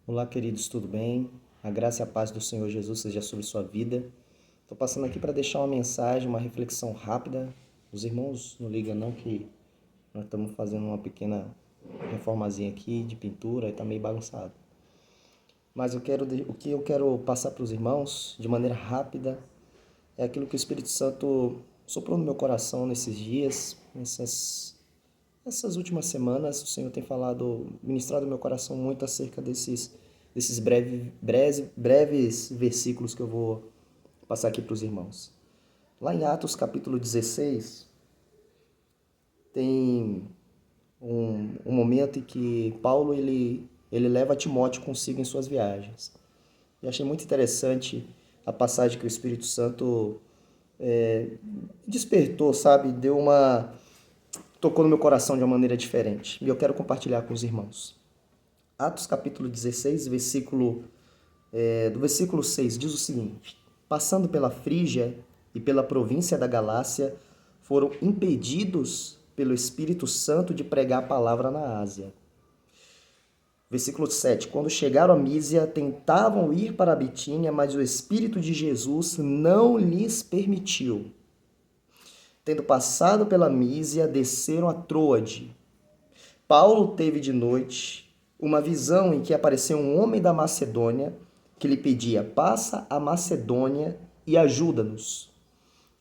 Olá, queridos, tudo bem? A graça e a paz do Senhor Jesus seja sobre sua vida. Estou passando aqui para deixar uma mensagem, uma reflexão rápida. Os irmãos não ligam não que nós estamos fazendo uma pequena reformazinha aqui de pintura e está meio bagunçado. Mas o que eu quero passar para os irmãos de maneira rápida é aquilo que o Espírito Santo soprou no meu coração nesses dias, essas últimas semanas. O Senhor tem falado, ministrado no meu coração muito acerca desses breves versículos que eu vou passar aqui para os irmãos. Lá em Atos capítulo 16, tem um momento em que Paulo ele leva Timóteo consigo em suas viagens. E achei muito interessante a passagem que o Espírito Santo despertou, sabe? Tocou no meu coração de uma maneira diferente. E eu quero compartilhar com os irmãos. Atos capítulo 16, do versículo 6, diz o seguinte: passando pela Frígia e pela província da Galácia, foram impedidos pelo Espírito Santo de pregar a palavra na Ásia. Versículo 7, quando chegaram a Mísia, tentavam ir para a Bitínia, mas o Espírito de Jesus não lhes permitiu. Tendo passado pela Mísia, desceram a Troade. Paulo teve de noite uma visão em que apareceu um homem da Macedônia que lhe pedia: passa a Macedônia e ajuda-nos.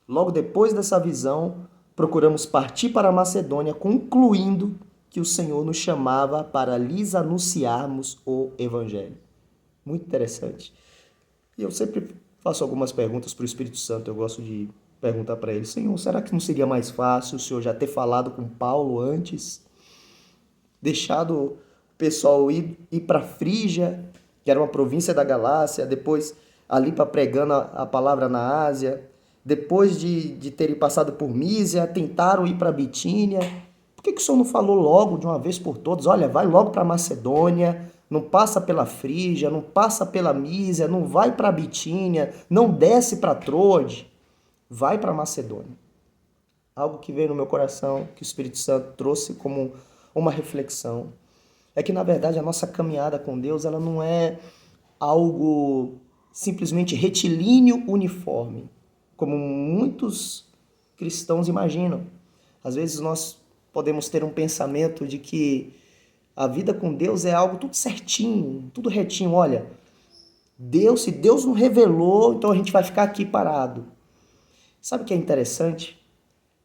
Logo depois dessa visão, procuramos partir para a Macedônia, concluindo que o Senhor nos chamava para lhes anunciarmos o Evangelho. Muito interessante. E eu sempre faço algumas perguntas para o Espírito Santo. Eu gosto de perguntar para ele: Senhor, será que não seria mais fácil o Senhor já ter falado com Paulo antes? Deixado o pessoal ir para Frígia, que era uma província da Galácia, depois ali para pregando a palavra na Ásia, depois de terem passado por Mísia, tentaram ir para Bitínia. Por que o Senhor não falou logo, de uma vez por todas: olha, vai logo para Macedônia, não passa pela Frígia, não passa pela Mísia, não vai para Bitínia, não desce para Troade, vai para Macedônia? Algo que veio no meu coração, que o Espírito Santo trouxe como uma reflexão, é que na verdade a nossa caminhada com Deus, ela não é algo simplesmente retilíneo, uniforme, como muitos cristãos imaginam. Às vezes nós podemos ter um pensamento de que a vida com Deus é algo tudo certinho, tudo retinho. Olha, se Deus não revelou, então a gente vai ficar aqui parado. Sabe o que é interessante?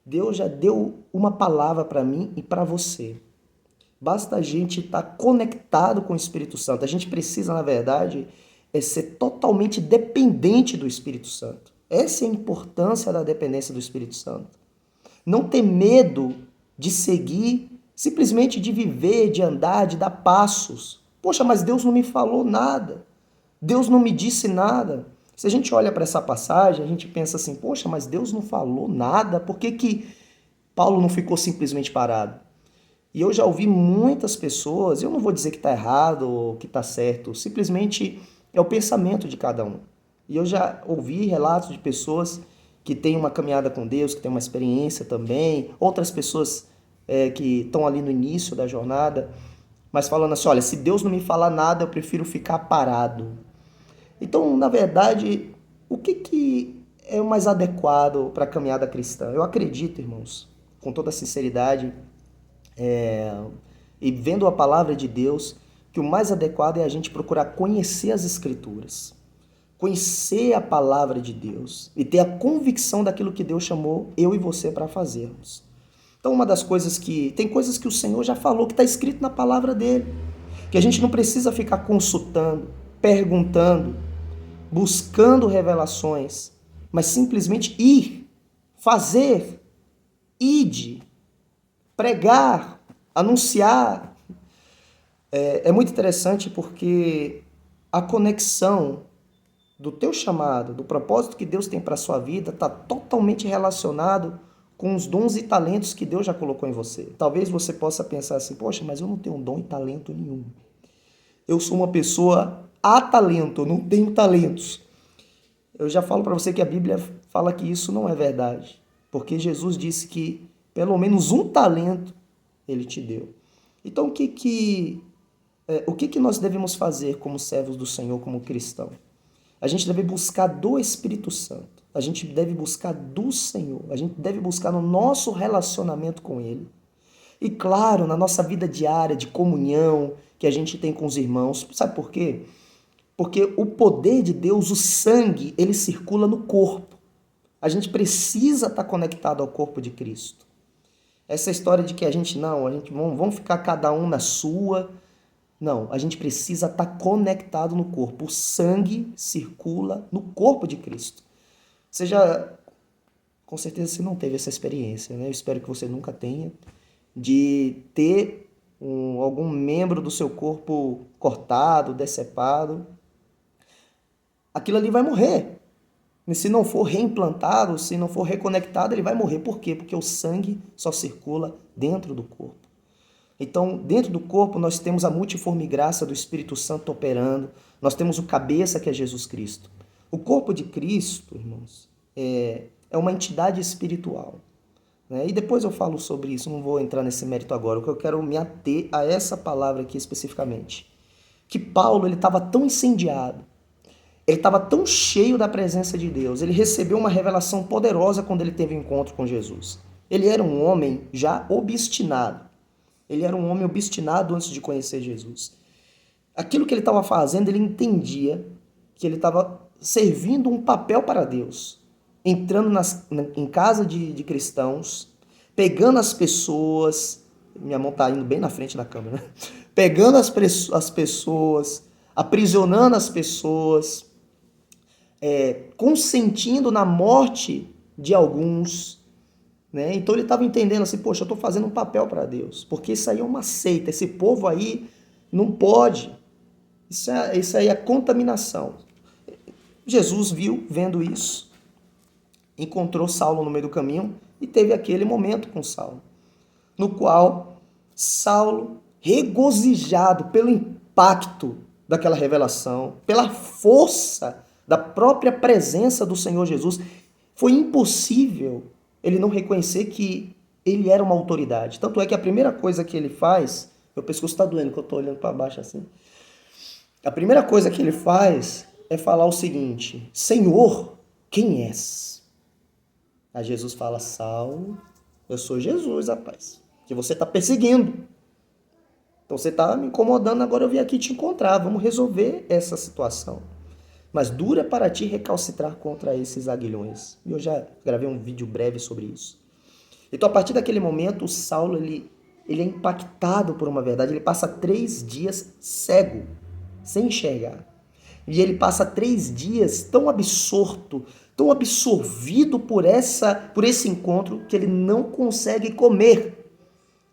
Deus já deu uma palavra para mim e para você. Basta a gente estar conectado com o Espírito Santo. A gente precisa, na verdade, ser totalmente dependente do Espírito Santo. Essa é a importância da dependência do Espírito Santo. Não ter medo de seguir, simplesmente de viver, de andar, de dar passos. Poxa, mas Deus não me falou nada. Deus não me disse nada. Se a gente olha para essa passagem, a gente pensa assim: poxa, mas Deus não falou nada. Por que Paulo não ficou simplesmente parado? E eu já ouvi muitas pessoas, eu não vou dizer que está errado ou que está certo, simplesmente é o pensamento de cada um. E eu já ouvi relatos de pessoas que têm uma caminhada com Deus, que têm uma experiência também, outras pessoas que estão ali no início da jornada, mas falando assim: olha, se Deus não me falar nada, eu prefiro ficar parado. Então, na verdade, o que é o mais adequado para a caminhada cristã? Eu acredito, irmãos, com toda sinceridade, e vendo a palavra de Deus, que o mais adequado é a gente procurar conhecer as Escrituras, conhecer a palavra de Deus e ter a convicção daquilo que Deus chamou eu e você para fazermos. Então, uma das coisas tem coisas que o Senhor já falou, que está escrito na palavra dele, que a gente não precisa ficar consultando, perguntando, buscando revelações, mas simplesmente ir, fazer, ide, pregar, anunciar. É muito interessante porque a conexão do teu chamado, do propósito que Deus tem para a sua vida, está totalmente relacionado com os dons e talentos que Deus já colocou em você. Talvez você possa pensar assim: poxa, mas eu não tenho dom e talento nenhum. Eu sou uma pessoa a talento, eu não tenho talentos. Eu já falo para você que a Bíblia fala que isso não é verdade, porque Jesus disse que pelo menos um talento ele te deu. Então, o que O que nós devemos fazer como servos do Senhor, como cristão? A gente deve buscar do Espírito Santo. A gente deve buscar do Senhor. A gente deve buscar no nosso relacionamento com Ele. E claro, na nossa vida diária de comunhão que a gente tem com os irmãos. Sabe por quê? Porque o poder de Deus, o sangue, ele circula no corpo. A gente precisa estar conectado ao corpo de Cristo. Essa história de que a gente vamos ficar cada um na sua. Não, a gente precisa estar conectado no corpo. O sangue circula no corpo de Cristo. Com certeza você não teve essa experiência, né? Eu espero que você nunca tenha, de ter algum membro do seu corpo cortado, decepado. Aquilo ali vai morrer. E se não for reimplantado, se não for reconectado, ele vai morrer. Por quê? Porque o sangue só circula dentro do corpo. Então, dentro do corpo, nós temos a multiforme graça do Espírito Santo operando, nós temos o cabeça, que é Jesus Cristo. O corpo de Cristo, irmãos, é uma entidade espiritual. Né? E depois eu falo sobre isso, não vou entrar nesse mérito agora, porque eu quero me ater a essa palavra aqui especificamente. Que Paulo estava tão incendiado, ele estava tão cheio da presença de Deus, ele recebeu uma revelação poderosa quando ele teve um encontro com Jesus. Ele era um homem já obstinado. Ele era um homem obstinado antes de conhecer Jesus. Aquilo que ele estava fazendo, ele entendia que ele estava servindo um papel para Deus. Entrando em casa de cristãos, pegando as pessoas... Minha mão está indo bem na frente da câmera. Né? Pegando as pessoas, aprisionando as pessoas, consentindo na morte de alguns... Né? Então ele estava entendendo assim, poxa, eu estou fazendo um papel para Deus, porque isso aí é uma seita, esse povo aí não pode, isso aí é contaminação. Jesus vendo isso, encontrou Saulo no meio do caminho e teve aquele momento com Saulo, no qual Saulo, regozijado pelo impacto daquela revelação, pela força da própria presença do Senhor Jesus, foi impossível ele não reconhecer que ele era uma autoridade. Tanto é que a primeira coisa que ele faz... Meu pescoço está doendo, que eu estou olhando para baixo assim. A primeira coisa que ele faz é falar o seguinte: Senhor, quem és? Aí Jesus fala: Saulo, eu sou Jesus, rapaz, que você está perseguindo. Então você está me incomodando, agora eu vim aqui te encontrar. Vamos resolver essa situação. Mas dura para ti recalcitrar contra esses aguilhões. E eu já gravei um vídeo breve sobre isso. Então, a partir daquele momento, o Saulo ele é impactado por uma verdade. Ele passa 3 dias cego, sem enxergar. E ele passa 3 dias tão absorto, tão absorvido por esse encontro, que ele não consegue comer.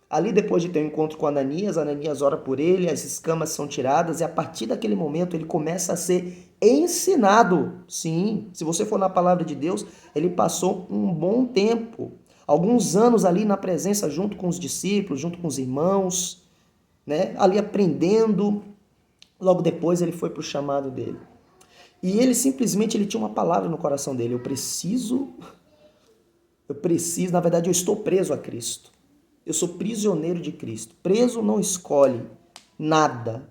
Ali, depois de ter um encontro com Ananias ora por ele, as escamas são tiradas, e a partir daquele momento ele começa a ser ensinado. Sim, se você for na palavra de Deus, ele passou um bom tempo, alguns anos ali na presença, junto com os discípulos, junto com os irmãos, né? Ali aprendendo. Logo depois ele foi para o chamado dele. E ele simplesmente tinha uma palavra no coração dele: eu preciso, na verdade eu estou preso a Cristo. Eu sou prisioneiro de Cristo. Preso não escolhe nada.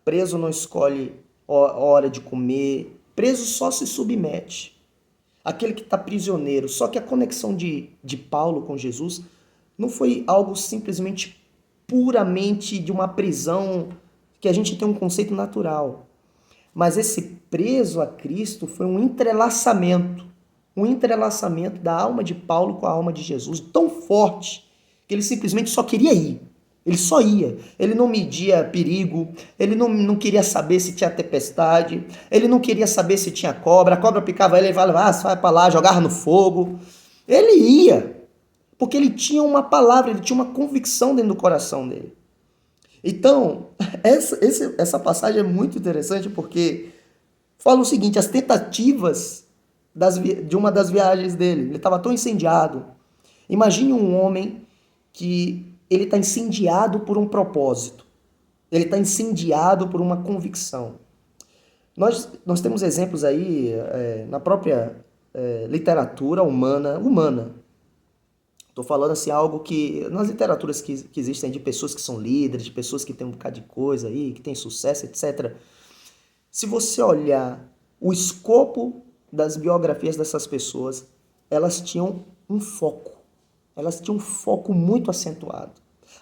Preso não escolhe hora de comer. Preso só se submete. Aquele que está prisioneiro. Só que a conexão de Paulo com Jesus não foi algo simplesmente puramente de uma prisão que a gente tem um conceito natural. Mas esse preso a Cristo foi um entrelaçamento da alma de Paulo com a alma de Jesus, tão forte que ele simplesmente só queria ir. Ele só ia. Ele não media perigo, ele não queria saber se tinha tempestade, ele não queria saber se tinha cobra, a cobra picava ele, ele falava, vai para lá, jogava no fogo. Ele ia, porque ele tinha uma palavra, ele tinha uma convicção dentro do coração dele. Então, essa passagem é muito interessante porque fala o seguinte: as tentativas de uma das viagens dele, ele estava tão incendiado. Imagine um homem que ele está incendiado por um propósito, ele está incendiado por uma convicção. Nós temos exemplos aí na própria literatura humana. Estou Estou falando assim, algo que, nas literaturas que existem de pessoas que são líderes, de pessoas que têm um bocado de coisa aí, que têm sucesso, etc. Se você olhar o escopo das biografias dessas pessoas, elas tinham um foco. Elas tinham um foco muito acentuado.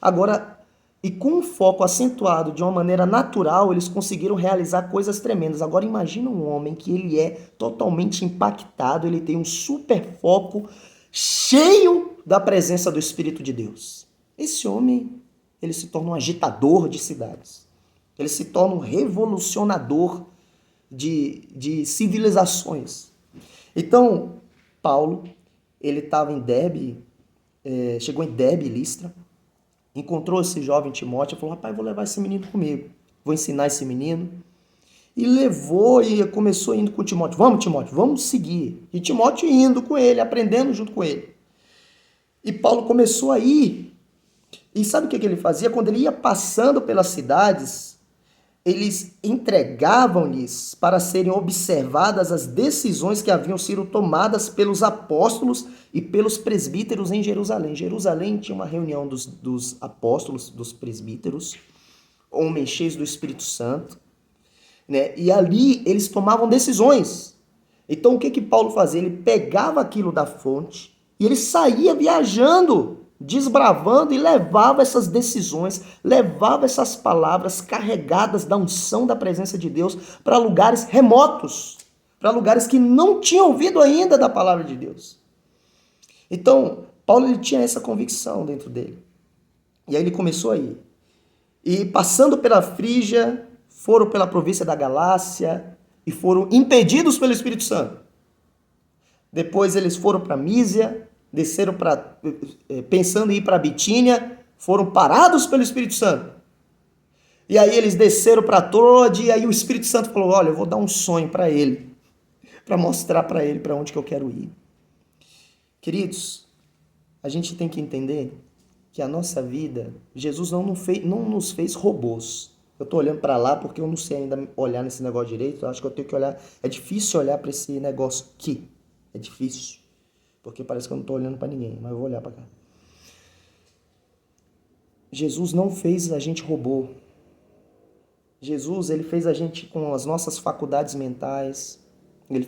Agora, e com um foco acentuado de uma maneira natural, eles conseguiram realizar coisas tremendas. Agora imagina um homem que ele é totalmente impactado, ele tem um super foco cheio da presença do Espírito de Deus. Esse homem, ele se torna um agitador de cidades. Ele se torna um revolucionador de civilizações. Então, Paulo, ele estava em Derbe, chegou em Derbe, Listra, encontrou esse jovem Timóteo e falou, rapaz, vou levar esse menino comigo, vou ensinar esse menino. E levou e começou indo com Timóteo. Vamos, Timóteo, vamos seguir. E Timóteo indo com ele, aprendendo junto com ele. E Paulo começou a ir. E sabe o que ele fazia? Quando ele ia passando pelas cidades, eles entregavam-lhes para serem observadas as decisões que haviam sido tomadas pelos apóstolos e pelos presbíteros em Jerusalém. Jerusalém tinha uma reunião dos apóstolos, dos presbíteros, homens cheios do Espírito Santo, né? E ali eles tomavam decisões. Então o que que Paulo fazia? Ele pegava aquilo da fonte e ele saía viajando, desbravando e levava essas decisões, levava essas palavras carregadas da unção da presença de Deus para lugares remotos, para lugares que não tinham ouvido ainda da palavra de Deus. Então, Paulo ele tinha essa convicção dentro dele. E aí ele começou a ir. E passando pela Frígia, foram pela província da Galácia e foram impedidos pelo Espírito Santo. Depois eles foram para Mísia, desceram para pensando em ir para Bitínia, foram parados pelo Espírito Santo. E aí eles desceram para Troade e aí o Espírito Santo falou: "Olha, eu vou dar um sonho para ele, para mostrar para ele para onde que eu quero ir". Queridos, a gente tem que entender que a nossa vida, Jesus não nos fez robôs. Eu estou olhando para lá porque eu não sei ainda olhar nesse negócio direito. Eu acho que eu tenho que olhar. É difícil olhar para esse negócio aqui. É difícil. Porque parece que eu não estou olhando para ninguém, mas eu vou olhar para cá. Jesus não fez a gente robô. Jesus, ele fez a gente com as nossas faculdades mentais. Ele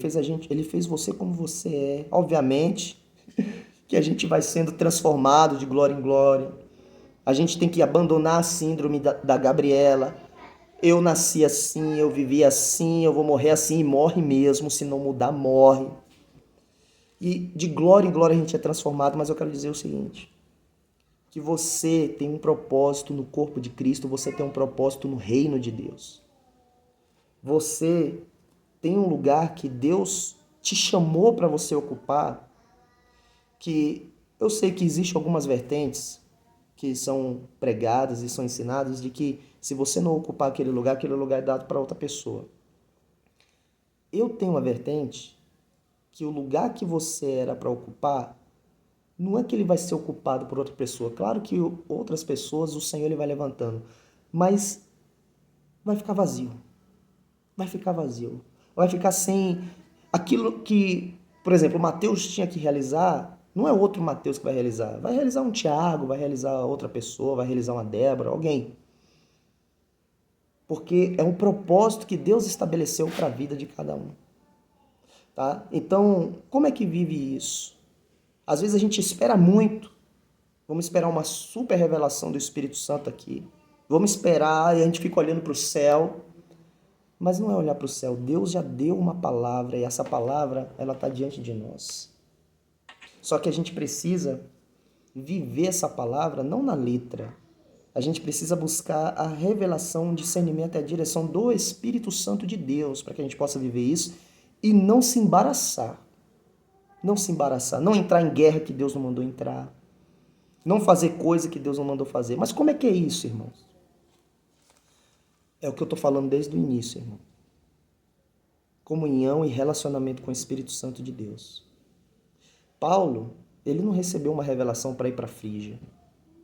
fez você como você é. Obviamente que a gente vai sendo transformado de glória em glória. A gente tem que abandonar a síndrome da Gabriela. Eu nasci assim, eu vivi assim, eu vou morrer assim, e morre mesmo. Se não mudar, morre. E de glória em glória a gente é transformado, mas eu quero dizer o seguinte: que você tem um propósito no corpo de Cristo, você tem um propósito no reino de Deus. Você tem um lugar que Deus te chamou para você ocupar, que eu sei que existem algumas vertentes que são pregadas e são ensinadas de que se você não ocupar aquele lugar é dado para outra pessoa. Eu tenho uma vertente que o lugar que você era para ocupar, não é que ele vai ser ocupado por outra pessoa. Claro que outras pessoas o Senhor ele vai levantando, mas vai ficar vazio. Vai ficar vazio. Vai ficar sem aquilo que, por exemplo, o Mateus tinha que realizar. Não é outro Mateus que vai realizar. Vai realizar um Tiago, vai realizar outra pessoa, vai realizar uma Débora, alguém. Porque é um propósito que Deus estabeleceu para a vida de cada um. Tá? Então, como é que vive isso? Às vezes a gente espera muito. Vamos esperar uma super revelação do Espírito Santo aqui. Vamos esperar e a gente fica olhando para o céu. Mas não é olhar para o céu. Deus já deu uma palavra e essa palavra ela está diante de nós. Só que a gente precisa viver essa palavra não na letra. A gente precisa buscar a revelação, o discernimento e a direção do Espírito Santo de Deus para que a gente possa viver isso e não se embaraçar. Não se embaraçar, não entrar em guerra que Deus não mandou entrar. Não fazer coisa que Deus não mandou fazer. Mas como é que é isso, irmãos? É o que eu estou falando desde o início, irmão. Comunhão e relacionamento com o Espírito Santo de Deus. Paulo, ele não recebeu uma revelação para ir para Frígia.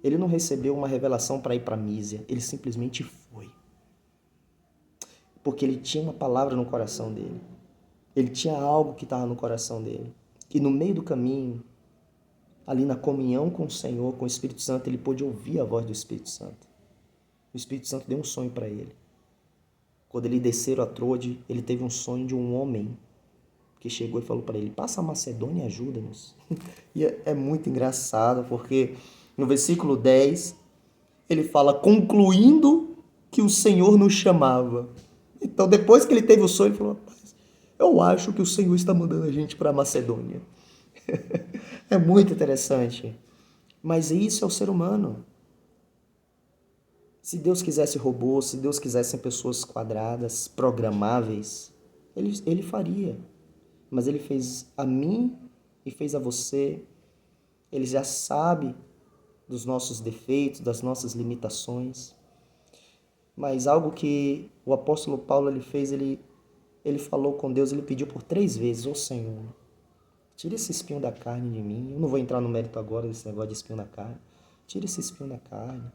Ele não recebeu uma revelação para ir para Mísia. Ele simplesmente foi. Porque ele tinha uma palavra no coração dele. Ele tinha algo que estava no coração dele. E no meio do caminho, ali na comunhão com o Senhor, com o Espírito Santo, ele pôde ouvir a voz do Espírito Santo. O Espírito Santo deu um sonho para ele. Quando ele desceram a Troade, ele teve um sonho de um homem que chegou e falou para ele: passa a Macedônia e ajuda-nos. E é muito engraçado, porque no versículo 10, ele fala, concluindo que o Senhor nos chamava. Então, depois que ele teve o sonho, ele falou: rapaz, eu acho que o Senhor está mandando a gente para a Macedônia. É muito interessante. Mas isso é o ser humano. Se Deus quisesse robôs, se Deus quisesse pessoas quadradas, programáveis, ele faria. Mas ele fez a mim e fez a você. Ele já sabe dos nossos defeitos, das nossas limitações. Mas algo que o apóstolo Paulo ele fez, ele falou com Deus, ele pediu por 3 vezes: ô Senhor, tira esse espinho da carne de mim. Eu não vou entrar no mérito agora desse negócio de espinho da carne. Tira esse espinho da carne.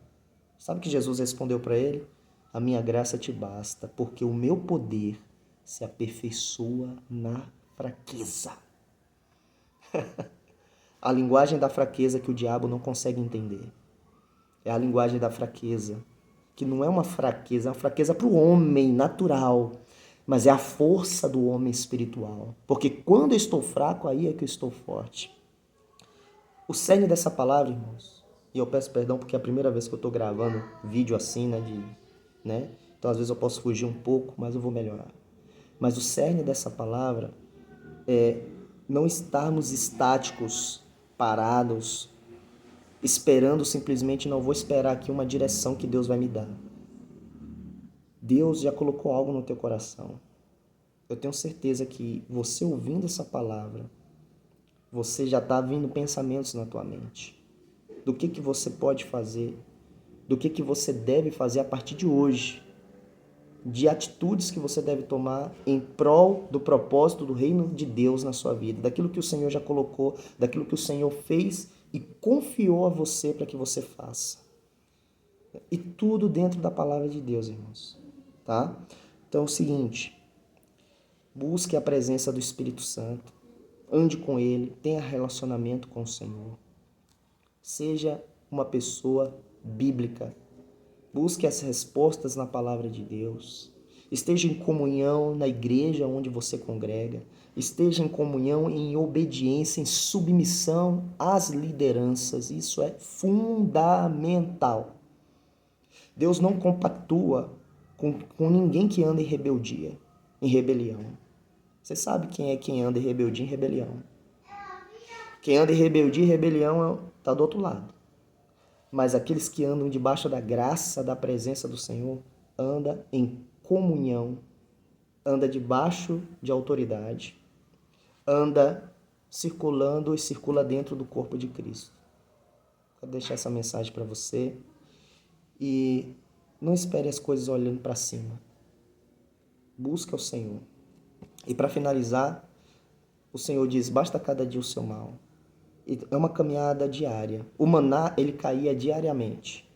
Sabe o que Jesus respondeu para ele? A minha graça te basta, porque o meu poder se aperfeiçoa na fraqueza. A linguagem da fraqueza que o diabo não consegue entender. É a linguagem da fraqueza, que não é uma fraqueza, é uma fraqueza para o homem natural, mas é a força do homem espiritual. Porque quando eu estou fraco, aí é que eu estou forte. O cerne dessa palavra, irmãos, e eu peço perdão porque é a primeira vez que eu estou gravando vídeo assim, né? Então às vezes eu posso fugir um pouco, mas eu vou melhorar. Mas o cerne dessa palavra é não estarmos estáticos, parados, esperando simplesmente, não vou esperar aqui uma direção que Deus vai me dar. Deus já colocou algo no teu coração. Eu tenho certeza que você ouvindo essa palavra, você já está vindo pensamentos na tua mente. Do que você pode fazer, do que você deve fazer a partir de hoje, de atitudes que você deve tomar em prol do propósito do reino de Deus na sua vida, daquilo que o Senhor já colocou, daquilo que o Senhor fez e confiou a você para que você faça. E tudo dentro da palavra de Deus, irmãos. Tá? Então é o seguinte, busque a presença do Espírito Santo, ande com Ele, tenha relacionamento com o Senhor. Seja uma pessoa bíblica. Busque as respostas na palavra de Deus. Esteja em comunhão na igreja onde você congrega. Esteja em comunhão, em obediência, em submissão às lideranças. Isso é fundamental. Deus não compactua com ninguém que anda em rebeldia, em rebelião. Você sabe quem é quem anda em rebeldia e em rebelião. Quem anda em rebeldia e rebelião está do outro lado. Mas aqueles que andam debaixo da graça, da presença do Senhor, anda em comunhão, anda debaixo de autoridade, anda circulando e circula dentro do corpo de Cristo. Quero deixar essa mensagem para você e não espere as coisas olhando para cima. Busca o Senhor. E para finalizar, o Senhor diz, basta cada dia o seu mal. É uma caminhada diária. O maná, ele caía diariamente.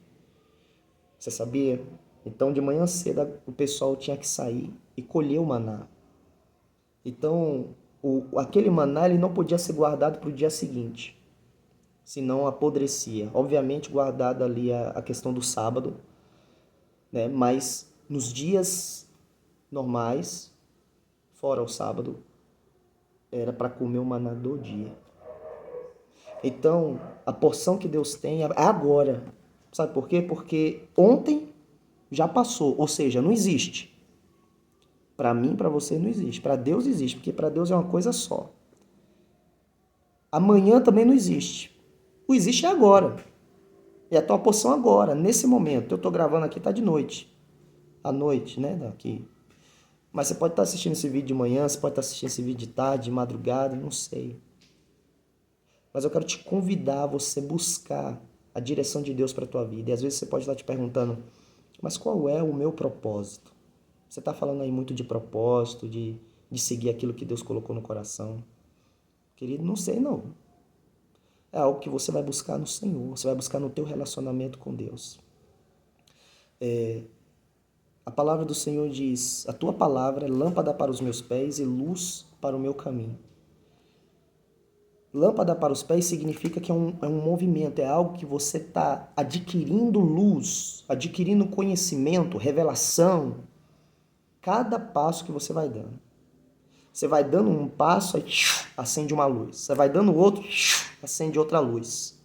Você sabia? Então, de manhã cedo, o pessoal tinha que sair e colher o maná. Então, aquele maná ele não podia ser guardado para o dia seguinte, senão apodrecia. Obviamente, guardado ali a questão do sábado, né? Mas nos dias normais, fora o sábado, era para comer o maná do dia. Então, a porção que Deus tem é agora. Sabe por quê? Porque ontem já passou, ou seja, não existe. Para mim, para você não existe. Para Deus existe, porque para Deus é uma coisa só. Amanhã também não existe. O existe é agora. É a tua porção agora, nesse momento. Eu estou gravando aqui, está de noite. À noite, né? Daqui. Mas você pode estar assistindo esse vídeo de manhã, você pode estar assistindo esse vídeo de tarde, de madrugada, não sei. Mas eu quero te convidar a você buscar a direção de Deus para a tua vida. E às vezes você pode estar te perguntando, mas qual é o meu propósito? Você está falando aí muito de propósito, de seguir aquilo que Deus colocou no coração. Querido, não sei não. É algo que você vai buscar no Senhor, você vai buscar no teu relacionamento com Deus. A palavra do Senhor diz, a tua palavra é lâmpada para os meus pés e luz para o meu caminho. Lâmpada para os pés significa que é um movimento, é algo que você está adquirindo luz, adquirindo conhecimento, revelação. Cada passo que você vai dando. Você vai dando um passo, aí acende uma luz. Você vai dando outro, acende outra luz.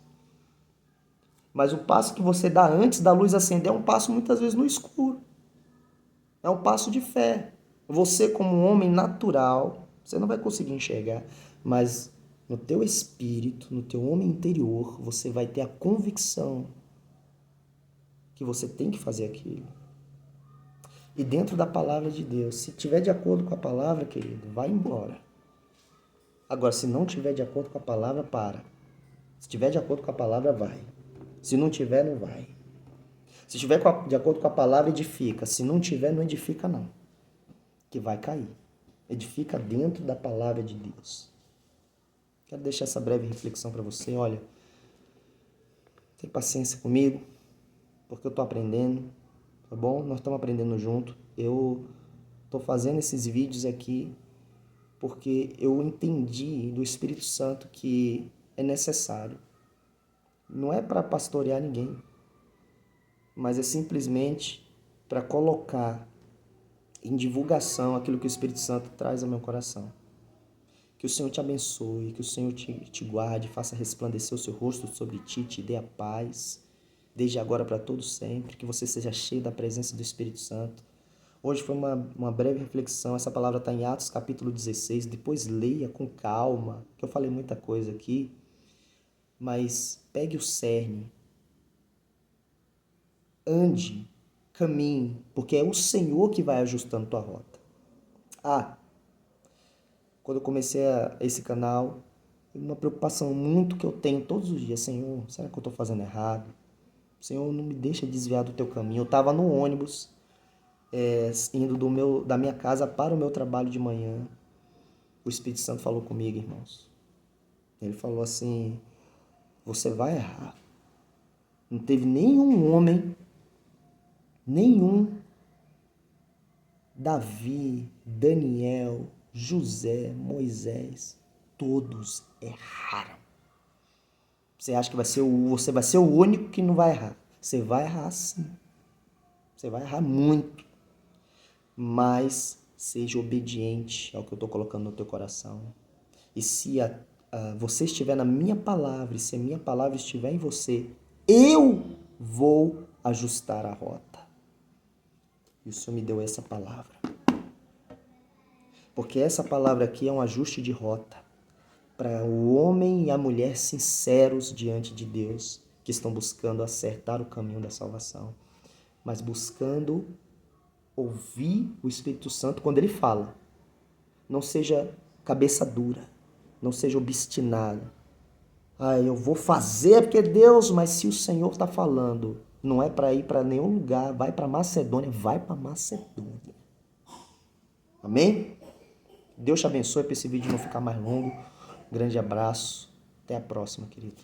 Mas o passo que você dá antes da luz acender é um passo muitas vezes no escuro. É um passo de fé. Você, como um homem natural, você não vai conseguir enxergar, mas no teu espírito, no teu homem interior, você vai ter a convicção que você tem que fazer aquilo. E dentro da palavra de Deus, se tiver de acordo com a palavra, querido, vai embora. Agora, se não tiver de acordo com a palavra, para. Se tiver de acordo com a palavra, vai. Se não tiver, não vai. Se tiver de acordo com a palavra, edifica. Se não tiver, não edifica não. Que vai cair. Edifica dentro da palavra de Deus. Quero deixar essa breve reflexão para você. Olha, tem paciência comigo, porque eu estou aprendendo, tá bom? Nós estamos aprendendo junto. Eu estou fazendo esses vídeos aqui porque eu entendi do Espírito Santo que é necessário. Não é para pastorear ninguém, mas é simplesmente para colocar em divulgação aquilo que o Espírito Santo traz ao meu coração. Que o Senhor te abençoe, que o Senhor te guarde, faça resplandecer o seu rosto sobre ti, te dê a paz, desde agora para todo sempre, que você seja cheio da presença do Espírito Santo. Hoje foi uma breve reflexão, essa palavra está em Atos capítulo 16, depois leia com calma, que eu falei muita coisa aqui, mas pegue o cerne, ande, caminhe, porque é o Senhor que vai ajustando tua rota. Quando eu comecei esse canal, uma preocupação muito que eu tenho todos os dias, Senhor, será que eu estou fazendo errado? Senhor, não me deixa desviar do teu caminho. Eu estava no ônibus, indo da minha casa para o meu trabalho de manhã. O Espírito Santo falou comigo, irmãos. Ele falou assim, você vai errar. Não teve nenhum homem, Davi, Daniel, José, Moisés, todos erraram. Você acha que você vai ser o único que não vai errar. Você vai errar sim. Você vai errar muito. Mas seja obediente ao que eu estou colocando no teu coração. E se você estiver na minha palavra, e se a minha palavra estiver em você, eu vou ajustar a rota. E o Senhor me deu essa palavra. Porque essa palavra aqui é um ajuste de rota para o homem e a mulher sinceros diante de Deus, que estão buscando acertar o caminho da salvação, mas buscando ouvir o Espírito Santo quando ele fala. Não seja cabeça dura, não seja obstinado. Eu vou fazer porque é Deus, mas se o Senhor está falando, não é para ir para nenhum lugar, vai para Macedônia, vai para Macedônia. Amém? Deus te abençoe para esse vídeo não ficar mais longo. Grande abraço. Até a próxima, querido.